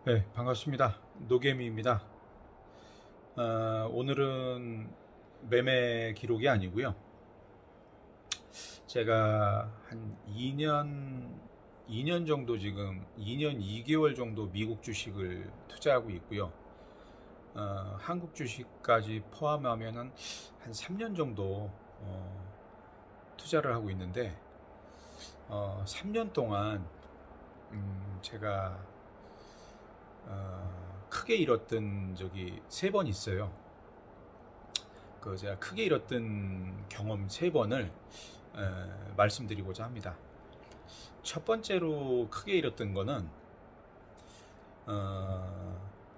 네, 반갑습니다. 노개미입니다. 오늘은 매매 기록이 아니고요. 제가 한 2년 정도 지금 2년 2개월 정도 미국 주식을 투자하고 있고요. 한국 주식까지 포함하면 한 3년 정도 투자를 하고 있는데 3년 동안 제가 크게 잃었던 적이 3번 있어요. 제가 크게 잃었던 경험 3번을 말씀드리고자 합니다. 첫 번째로 크게 잃었던 거는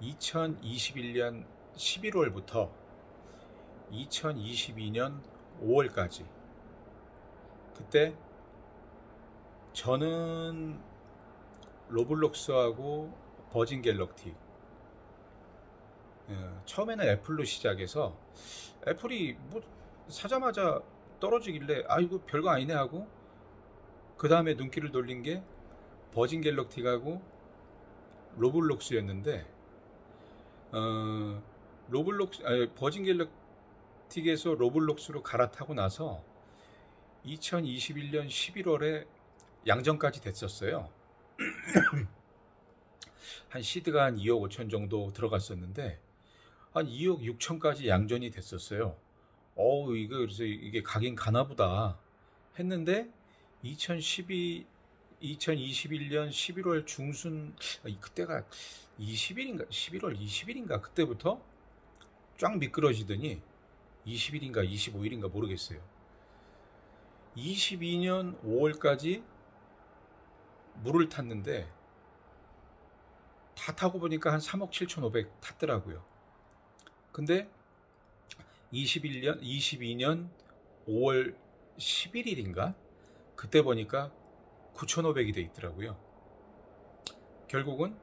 2021년 11월부터 2022년 5월까지, 그때 저는 로블록스하고 버진 갤럭틱, 처음에는 애플로 시작해서 애플이 뭐 사자마자 떨어지길래 아 이거 별거 아니네 하고, 그 다음에 눈길을 돌린 게 버진 갤럭틱하고 로블록스였는데, 버진 갤럭틱에서 로블록스로 갈아타고 나서 2021년 11월에 양전까지 됐었어요. 한 시드가 한 2억 5천 정도 들어갔었는데 한 2억 6천까지 양전이 됐었어요. 그래서 이게 가긴 가나보다 했는데 2021년 11월 중순, 그때가 20일인가 11월 20일인가 그때부터 쫙 미끄러지더니 20일인가 25일인가 모르겠어요. 22년 5월까지 물을 탔는데 다 타고 보니까 한 3억 7,500 탔더라고요. 근데 22년 5월 11일인가 그때 보니까 9,500이 돼 있더라고요. 결국은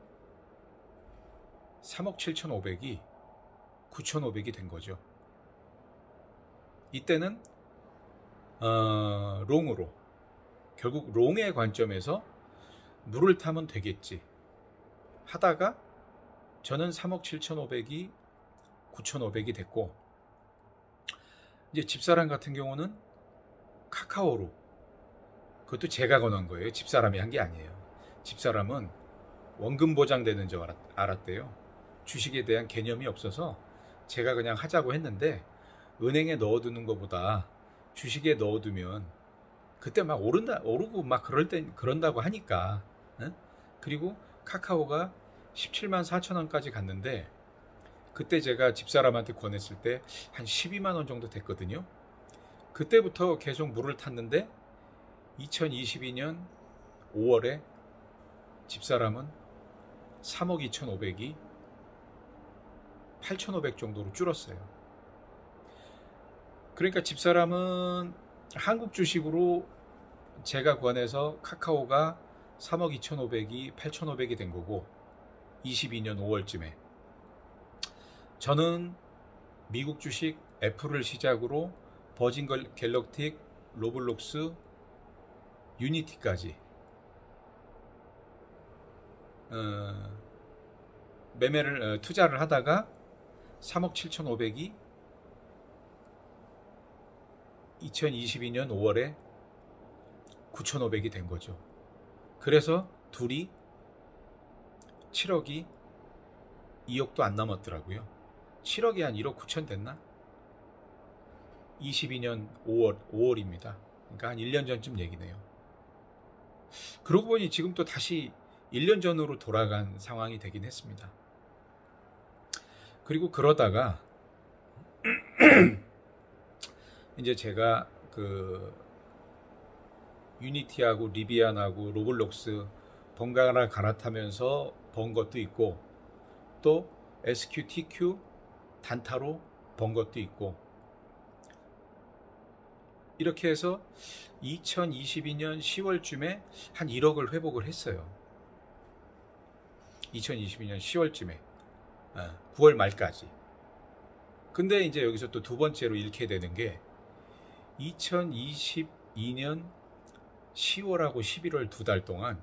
3억 7,500이 9,500이 된 거죠. 이때는 롱으로, 결국 롱의 관점에서 물을 타면 되겠지 하다가 저는 3억 7,500이 9,500이 됐고, 이제 집사람 같은 경우는 카카오로, 그것도 제가 권한 거예요. 집사람이 한 게 아니에요. 집사람은 원금 보장되는 줄 알았대요. 주식에 대한 개념이 없어서 제가 그냥 하자고 했는데, 은행에 넣어두는 것보다 주식에 넣어두면 그때 막 오르고 막 그런다고 하니까. 응? 그리고 카카오가 17만 4천 원까지 갔는데, 그때 제가 집사람한테 권했을 때 한 12만 원 정도 됐거든요. 그때부터 계속 물을 탔는데 2022년 5월에 집사람은 3억 2,500이 8,500 정도로 줄었어요. 그러니까 집사람은 한국 주식으로 제가 권해서 카카오가 3억 2,500이 8,500이 된 거고, 22년 5월쯤에 저는 미국 주식 애플을 시작으로 버진 갤럭틱, 로블록스, 유니티까지 투자를 하다가 3억 7,500이 2022년 5월에 9,500이 된 거죠. 그래서 둘이 7억이 2억도 안 넘었더라고요. 7억이 한 1억 9천 됐나? 22년 5월입니다. 그러니까 한 1년 전쯤 얘기네요. 그러고 보니 지금 또 다시 1년 전으로 돌아간 상황이 되긴 했습니다. 그리고 그러다가 이제 제가 유니티하고 리비안하고 로블록스 번갈아 갈아타면서 번 것도 있고, 또 SQTQ 단타로 번 것도 있고, 이렇게 해서 2022년 10월쯤에 한 1억을 회복을 했어요. 2022년 10월쯤에 9월 말까지. 근데 이제 여기서 또 두 번째로 잃게 되는 게 2022년 10월하고 11월 2달 동안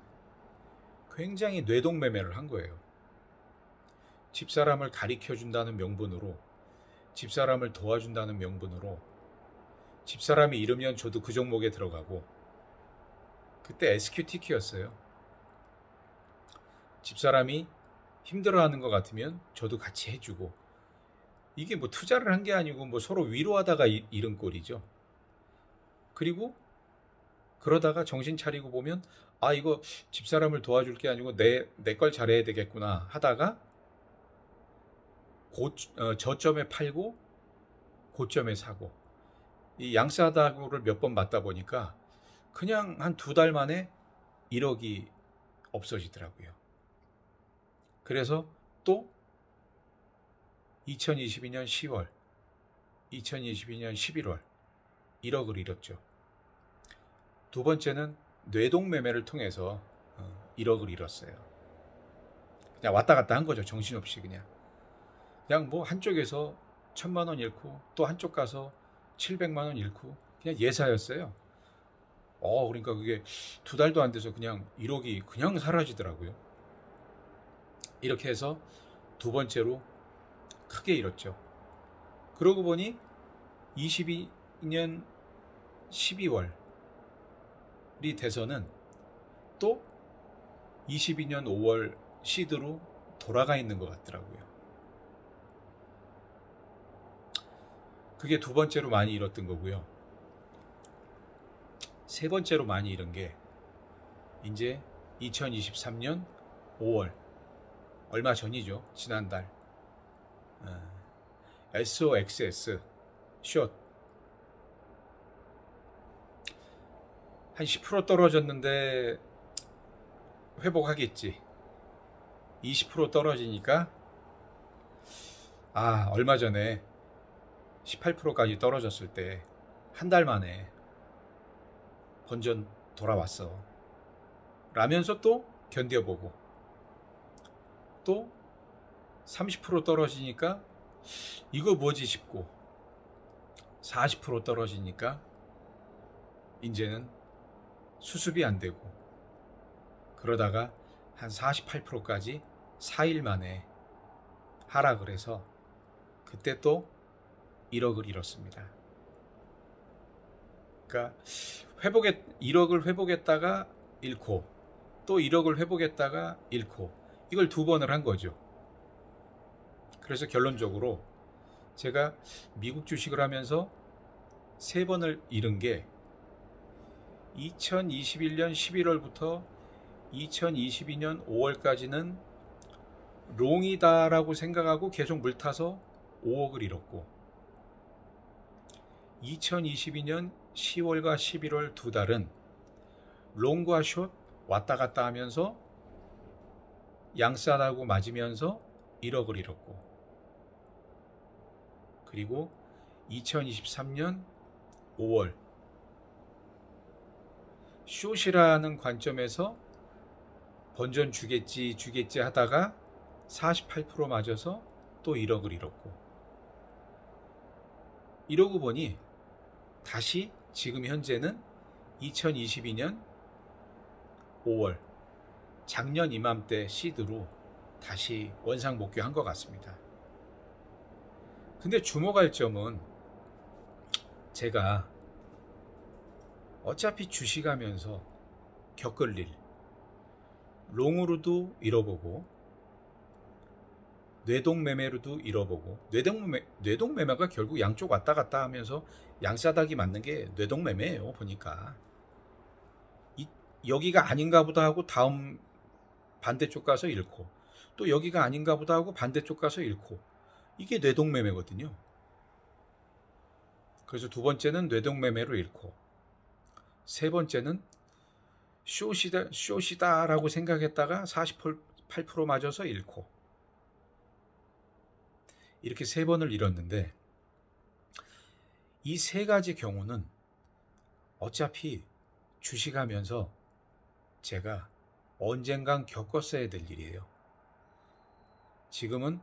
굉장히 뇌동매매를 한 거예요. 집사람을 가리켜준다는 명분으로, 집사람을 도와준다는 명분으로 집사람이 이르면 저도 그 종목에 들어가고, 그때 SQTQ였어요. 집사람이 힘들어하는 것 같으면 저도 같이 해주고, 이게 뭐 투자를 한 게 아니고 뭐 서로 위로하다가 잃은 꼴이죠. 그리고 그러다가 정신 차리고 보면 아, 이거 집사람을 도와줄 게 아니고 내 걸 잘해야 되겠구나 하다가 저점에 팔고 고점에 사고, 이 양싸다구를 몇 번 맞다 보니까 그냥 한 2달 만에 1억이 없어지더라고요. 그래서 또 2022년 10월, 2022년 11월 1억을 잃었죠. 두 번째는 뇌동매매를 통해서 1억을 잃었어요. 그냥 왔다 갔다 한 거죠. 정신없이 그냥 뭐 한쪽에서 1,000만 원 잃고 또 한쪽 가서 700만 원 잃고 그냥 예사였어요. 그러니까 그게 2달도 안 돼서 그냥 1억이 그냥 사라지더라고요. 이렇게 해서 두 번째로 크게 잃었죠. 그러고 보니 22년 12월이 돼서는 또 22년 5월 시드로 돌아가 있는 것 같더라고요. 그게 두 번째로 많이 잃었던 거고요. 세 번째로 많이 잃은 게 이제 2023년 5월, 얼마 전이죠. 지난달 SOXS 숏 한 10% 떨어졌는데 회복하겠지. 20% 떨어지니까 얼마 전에 18%까지 떨어졌을 때 한 달 만에 본전 돌아왔어 라면서 또 견뎌보고, 또 30% 떨어지니까 이거 뭐지 싶고, 40% 떨어지니까 이제는 수습이 안 되고, 그러다가 한 48%까지 4일 만에 하락을 해서 그때 또 1억을 잃었습니다. 그러니까 1억을 회복했다가 잃고 또 1억을 회복했다가 잃고, 이걸 두 번을 한 거죠. 그래서 결론적으로 제가 미국 주식을 하면서 3번을 잃은 게 2021년 11월부터 2022년 5월까지는 롱이다라고 생각하고 계속 물타서 5억을 잃었고, 2022년 10월과 11월 2달은 롱과 숏 왔다 갔다 하면서 양싸다구 맞으면서 1억을 잃었고, 그리고 2023년 5월 숏이라는 관점에서 본전 주겠지 하다가 48% 맞아서 또 1억을 잃었고, 이러고 보니 다시 지금 현재는 2022년 5월 작년 이맘때 시드로 다시 원상복귀한 것 같습니다. 근데 주목할 점은 제가 어차피 주식하면서 겪을 일, 롱으로도 잃어보고 뇌동매매로도 잃어보고, 뇌동매매가 결국 양쪽 왔다 갔다 하면서 양싸닥이 맞는 게 뇌동매매예요. 보니까 여기가 아닌가 보다 하고 다음 반대쪽 가서 잃고, 또 여기가 아닌가 보다 하고 반대쪽 가서 잃고, 이게 뇌동매매거든요. 그래서 두 번째는 뇌동매매로 잃고, 세 번째는 숏이다라고 생각했다가 48% 맞아서 잃고, 이렇게 3번을 잃었는데, 이 3가지 경우는 어차피 주식하면서 제가 언젠간 겪었어야 될 일이에요. 지금은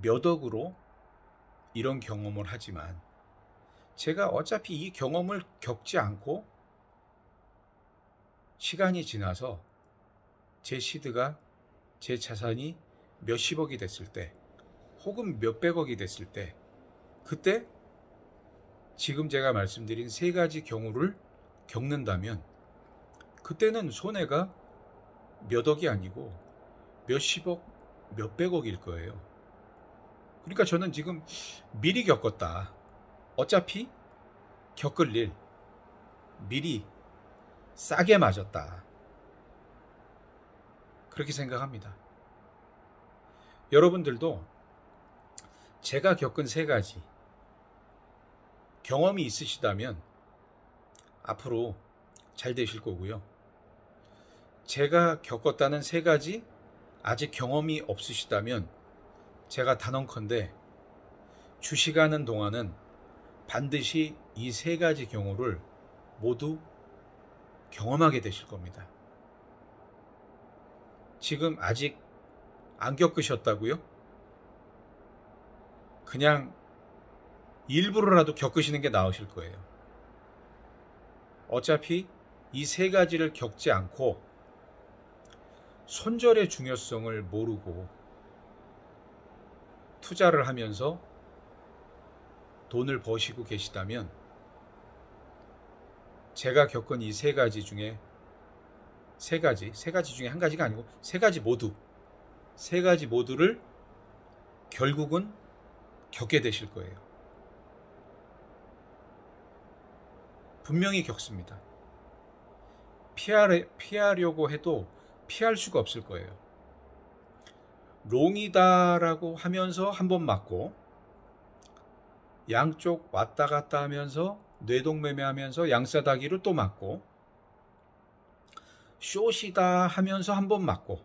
몇 억으로 이런 경험을 하지만 제가 어차피 이 경험을 겪지 않고 시간이 지나서 제 시드가, 제 자산이 몇십억이 됐을 때, 혹은 몇백억이 됐을 때, 그때 지금 제가 말씀드린 세 가지 경우를 겪는다면 그때는 손해가 몇 억이 아니고 몇십억, 몇백억일 거예요. 그러니까 저는 지금 미리 겪었다. 어차피 겪을 일 미리 싸게 맞았다. 그렇게 생각합니다. 여러분들도 제가 겪은 세 가지 경험이 있으시다면 앞으로 잘 되실 거고요. 제가 겪었다는 세 가지 아직 경험이 없으시다면 제가 단언컨대 주식하는 동안은 반드시 이 세 가지 경우를 모두 경험하게 되실 겁니다. 지금 아직 안 겪으셨다고요? 그냥 일부러라도 겪으시는 게 나으실 거예요. 어차피 이 세 가지를 겪지 않고 손절의 중요성을 모르고 투자를 하면서 돈을 버시고 계시다면 제가 겪은 이 세 가지 중에 세 가지 중에 한 가지가 아니고 세 가지 모두를 결국은 겪게 되실 거예요. 분명히 겪습니다. 피하려고 해도 피할 수가 없을 거예요. 롱이다라고 하면서 한 번 맞고, 양쪽 왔다 갔다 하면서 뇌동매매하면서 양싸다기로 또 맞고, 숏이다 하면서 한 번 맞고,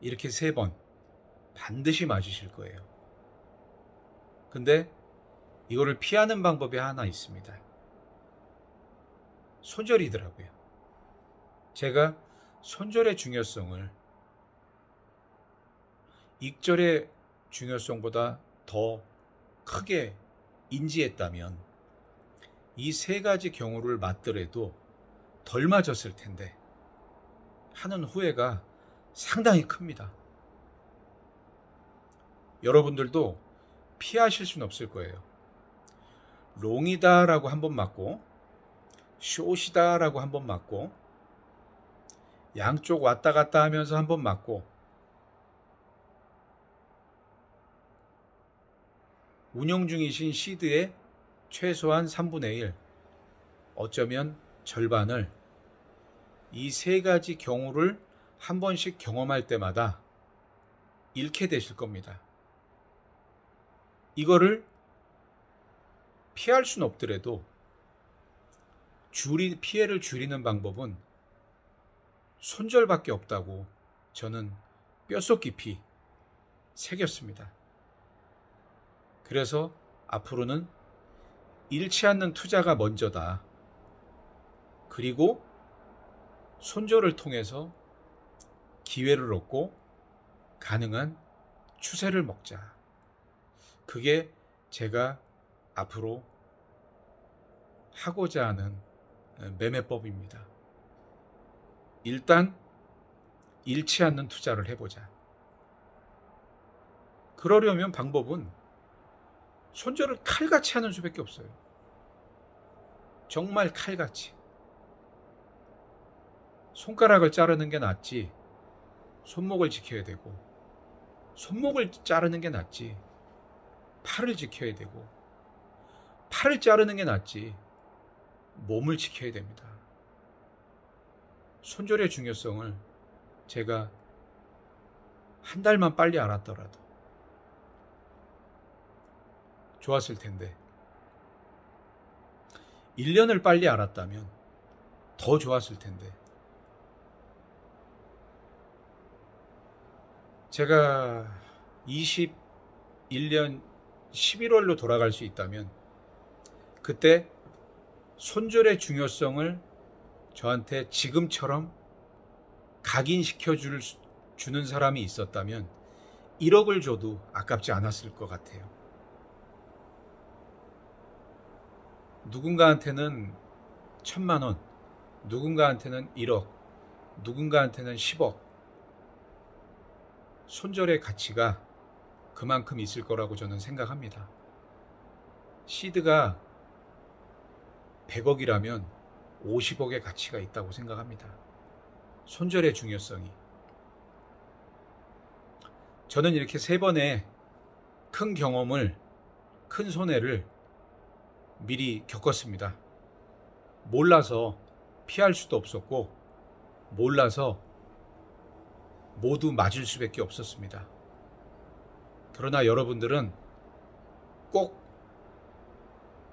이렇게 세 번 반드시 맞으실 거예요. 근데 이거를 피하는 방법이 하나 있습니다. 손절이더라고요. 제가 손절의 중요성을 익절의 중요성보다 더 크게 인지했다면 이 세 가지 경우를 맞더라도 덜 맞았을 텐데 하는 후회가 상당히 큽니다. 여러분들도 피하실 수는 없을 거예요. 롱이다라고 한 번 맞고, 숏이다라고 한 번 맞고, 양쪽 왔다 갔다 하면서 한 번 맞고, 운영 중이신 시드의 최소한 3분의 1, 어쩌면 절반을 이 세 가지 경우를 한 번씩 경험할 때마다 잃게 되실 겁니다. 이거를 피할 수는 없더라도 피해를 줄이는 방법은 손절밖에 없다고 저는 뼛속 깊이 새겼습니다. 그래서 앞으로는 잃지 않는 투자가 먼저다. 그리고 손절을 통해서 기회를 얻고 가능한 추세를 먹자. 그게 제가 앞으로 하고자 하는 매매법입니다. 일단 잃지 않는 투자를 해보자. 그러려면 방법은 손절을 칼같이 하는 수밖에 없어요. 정말 칼같이. 손가락을 자르는 게 낫지 손목을 지켜야 되고, 손목을 자르는 게 낫지 팔을 지켜야 되고, 팔을 자르는 게 낫지 몸을 지켜야 됩니다. 손절의 중요성을 제가 한 달만 빨리 알았더라도 좋았을 텐데, 1년을 빨리 알았다면 더 좋았을 텐데, 제가 21년 11월로 돌아갈 수 있다면 그때 손절의 중요성을 저한테 지금처럼 각인시켜 주는 사람이 있었다면 1억을 줘도 아깝지 않았을 것 같아요. 누군가한테는 1,000만 원, 누군가한테는 1억, 누군가한테는 10억. 손절의 가치가 그만큼 있을 거라고 저는 생각합니다. 시드가 100억이라면 50억의 가치가 있다고 생각합니다. 손절의 중요성이. 저는 이렇게 3번의 큰 경험을, 큰 손해를 미리 겪었습니다. 몰라서 피할 수도 없었고, 몰라서 모두 맞을 수밖에 없었습니다. 그러나 여러분들은 꼭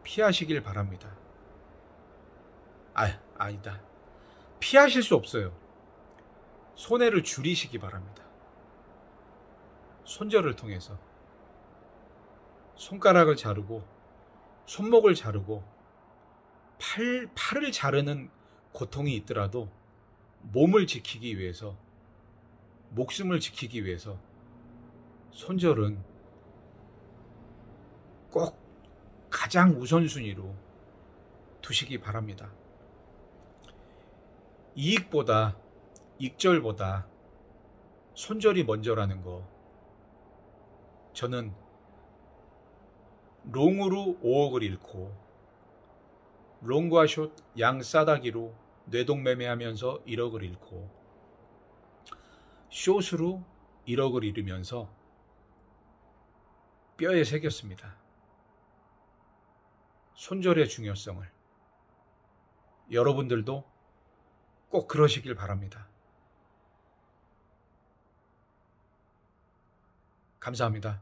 피하시길 바랍니다. 아니다. 피하실 수 없어요. 손해를 줄이시기 바랍니다. 손절을 통해서 손가락을 자르고 손목을 자르고 팔을 자르는 고통이 있더라도 몸을 지키기 위해서, 목숨을 지키기 위해서 손절은 꼭 가장 우선순위로 두시기 바랍니다. 이익보다, 익절보다 손절이 먼저라는 거, 저는 롱으로 5억을 잃고 롱과 숏 양 싸다기로 뇌동매매하면서 1억을 잃고 숏으로 1억을 잃으면서 뼈에 새겼습니다. 손절의 중요성을. 여러분들도 꼭 그러시길 바랍니다. 감사합니다.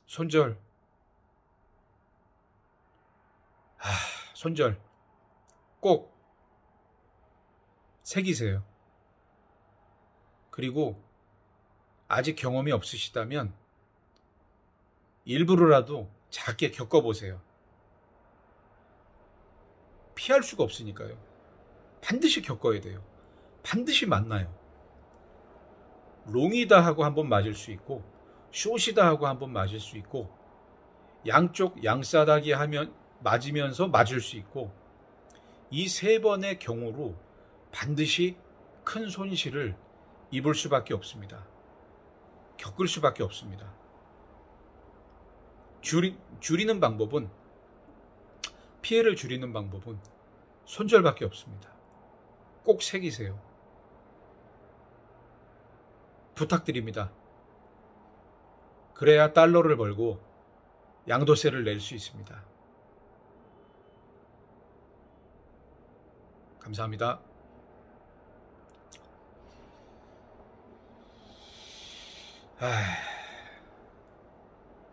손절. 손절 꼭 새기세요. 그리고 아직 경험이 없으시다면 일부러라도 작게 겪어보세요. 피할 수가 없으니까요. 반드시 겪어야 돼요. 반드시 만나요. 롱이다 하고 한번 맞을 수 있고, 숏이다 하고 한번 맞을 수 있고, 양쪽 양싸다기 하면 맞으면서 맞을 수 있고, 이 3번의 경우로 반드시 큰 손실을 입을 수밖에 없습니다. 겪을 수밖에 없습니다. 줄이는 방법은, 피해를 줄이는 방법은 손절밖에 없습니다. 꼭 새기세요. 부탁드립니다. 그래야 달러를 벌고 양도세를 낼 수 있습니다. 감사합니다.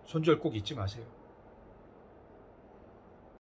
손절 꼭 잊지 마세요.